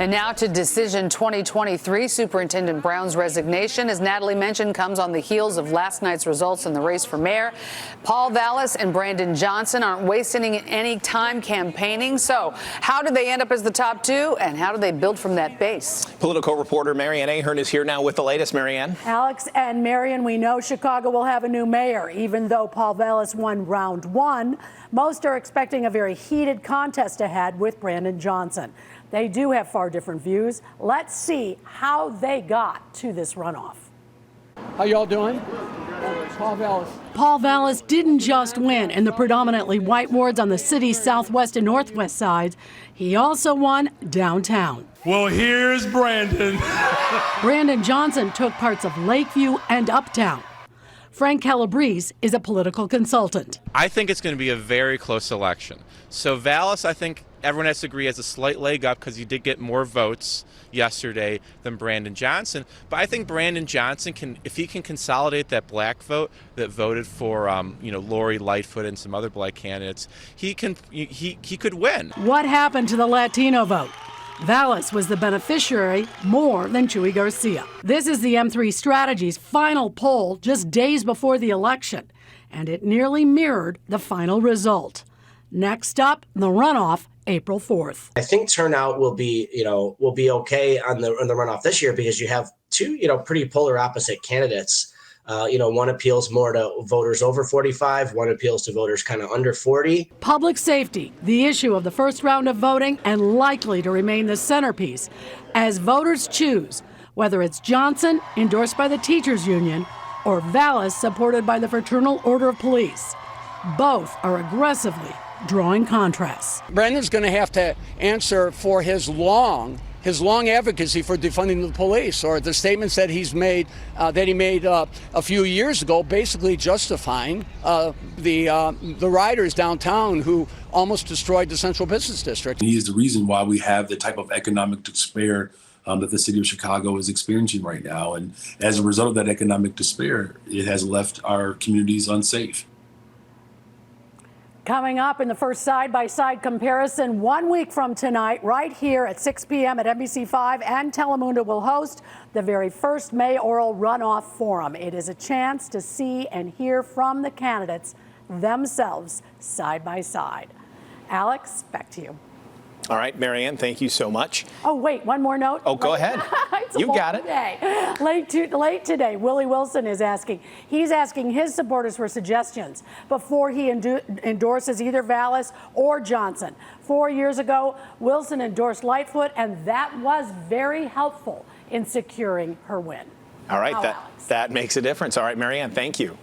And now to Decision 2023. Superintendent Brown's resignation, as Natalie mentioned, comes on the heels of last night's results in the race for mayor. Paul Vallas and Brandon Johnson aren't wasting any time campaigning. So how did they end up as the top two, and how do they build from that base? Political reporter Marianne Ahern is here now with the latest. Marianne. Alex and Marion, we know Chicago will have a new mayor. Even though Paul Vallas won round one, most are expecting a very heated contest ahead with Brandon Johnson. They do have far different views. Let's see how they got to this runoff. How y'all doing? Paul Vallas. Paul Vallas didn't just win in the predominantly white wards on the city's southwest and northwest sides. He also won downtown. Well, here's Brandon. Brandon Johnson took parts of Lakeview and Uptown. Frank Calabrese is a political consultant. I think it's going to be a very close election. So Vallas, I think everyone has to agree, has a slight leg up because he did get more votes yesterday than Brandon Johnson. But I think Brandon Johnson can, if he can consolidate that black vote that voted for, Lori Lightfoot and some other black candidates, he could win. What happened to the Latino vote? Vallas was the beneficiary more than Chuy Garcia. This is the M3 Strategy's final poll just days before the election, and it nearly mirrored the final result. Next up, the runoff, April 4th. I think turnout will be okay on the runoff this year because you have two, pretty polar opposite candidates. One appeals more to voters over 45, one appeals to voters kind of under 40. Public safety, the issue of the first round of voting and likely to remain the centerpiece as voters choose whether it's Johnson, endorsed by the teachers union, or Vallas, supported by the Fraternal Order of Police. Both are aggressively drawing contrasts. Brandon's going to have to answer for his long advocacy for defunding the police, or the statements that he made a few years ago, basically justifying the rioters downtown who almost destroyed the Central Business District. He is the reason why we have the type of economic despair that the city of Chicago is experiencing right now. And as a result of that economic despair, it has left our communities unsafe. Coming up in the first side-by-side comparison 1 week from tonight, right here at 6 p.m. at NBC5, and Telemundo will host the very first mayoral runoff forum. It is a chance to see and hear from the candidates themselves side by side. Alex, back to you. All right, Marianne, thank you so much. Oh, wait, one more note. Oh, go ahead. You got it. Day. Late today, Willie Wilson is asking. He's asking his supporters for suggestions before he endorses either Vallas or Johnson. 4 years ago, Wilson endorsed Lightfoot, and that was very helpful in securing her win. All right, Wow, that makes a difference. All right, Marianne, thank you.